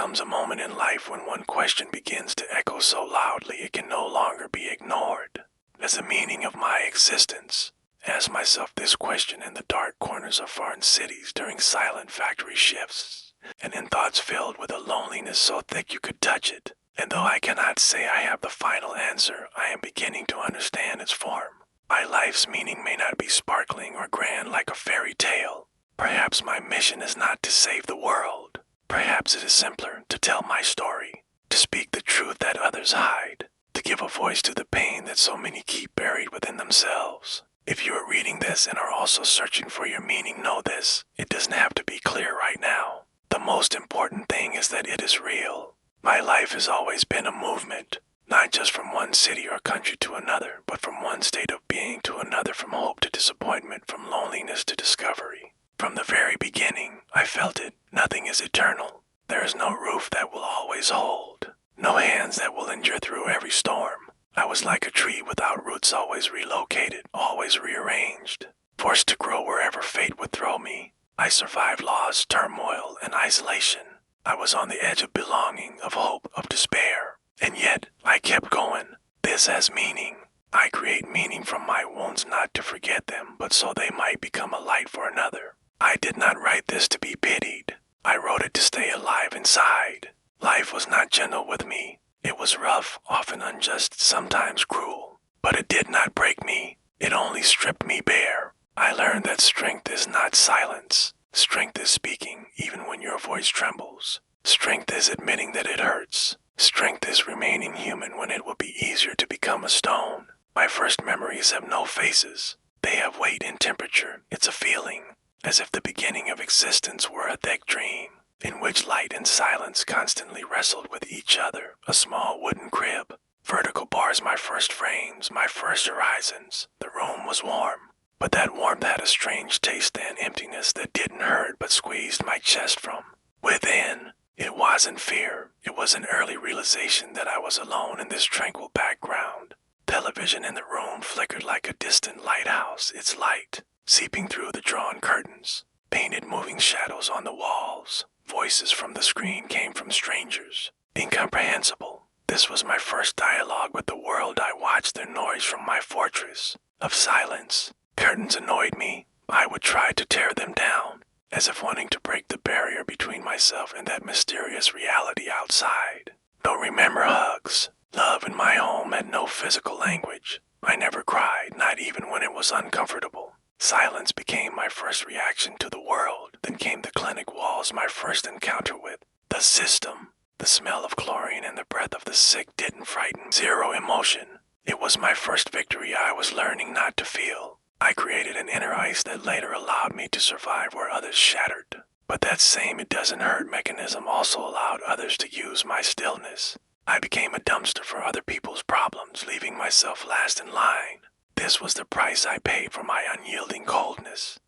comes a moment in life when one question begins to echo so loudly it can no longer be ignored. As the meaning of my existence? Ask myself this question in the dark corners of foreign cities during silent factory shifts, and in thoughts filled with a loneliness so thick you could touch it. And though I cannot say I have the final answer, I am beginning to understand its form. My life's meaning may not be sparkling or grand like a fairy tale. Perhaps my mission is not to save the world. Perhaps it is simpler to tell my story, to speak the truth that others hide, to give a voice to the pain that so many keep buried within themselves. If you are reading this and are also searching for your meaning, know this: it doesn't have to be clear right now. The most important thing is that it is real. My life has always been a movement, not just from one city or country to another, but from one state of being to another, from hope to disappointment, from loneliness to discovery. From the very beginning, I felt it. Nothing is eternal. There is no roof that will always hold, no hands that will endure through every storm. I was like a tree without roots, always relocated, always rearranged, forced to grow wherever fate would throw me. I survived loss, turmoil, and isolation. I was on the edge of belonging, of hope, of despair. And yet, I kept going. This has meaning. I create meaning from my wounds, not to forget them, but so they might become a light for another. I did not write this to be pitied. I wrote it to stay alive inside. Life was not gentle with me. It was rough, often unjust, sometimes cruel. But it did not break me. It only stripped me bare. I learned that strength is not silence. Strength is speaking, even when your voice trembles. Strength is admitting that it hurts. Strength is remaining human when it would be easier to become a stone. My first memories have no faces. They have weight and temperature. It's a feeling, as if the beginning of existence were a thick dream, in which light and silence constantly wrestled with each other. A small wooden crib, vertical bars, my first frames, my first horizons. The room was warm, but that warmth had a strange taste and emptiness that didn't hurt but squeezed my chest from within. It wasn't fear. It was an early realization that I was alone in this tranquil background. Television in the room flickered like a distant lighthouse, its light seeping through the drawn curtains. Painted moving shadows on the walls. Voices from the screen came from strangers. Incomprehensible. This was my first dialogue with the world. I watched their noise from my fortress of silence. Curtains annoyed me. I would try to tear them down, as if wanting to break the barrier between myself and that mysterious reality outside. Don't remember hugs. Love in my home had no physical language. I never cried, not even when it was uncomfortable. Silence became my first reaction to the world. Then came the clinic walls, my first encounter with the system. The smell of chlorine and the breath of the sick didn't frighten. Zero emotion. It was my first victory. I was learning not to feel. I created an inner ice that later allowed me to survive where others shattered. But that same "it doesn't hurt" mechanism also allowed others to use my stillness. I became a dumpster for other people's problems, leaving myself last in line. This was the price I paid for my unyielding coldness.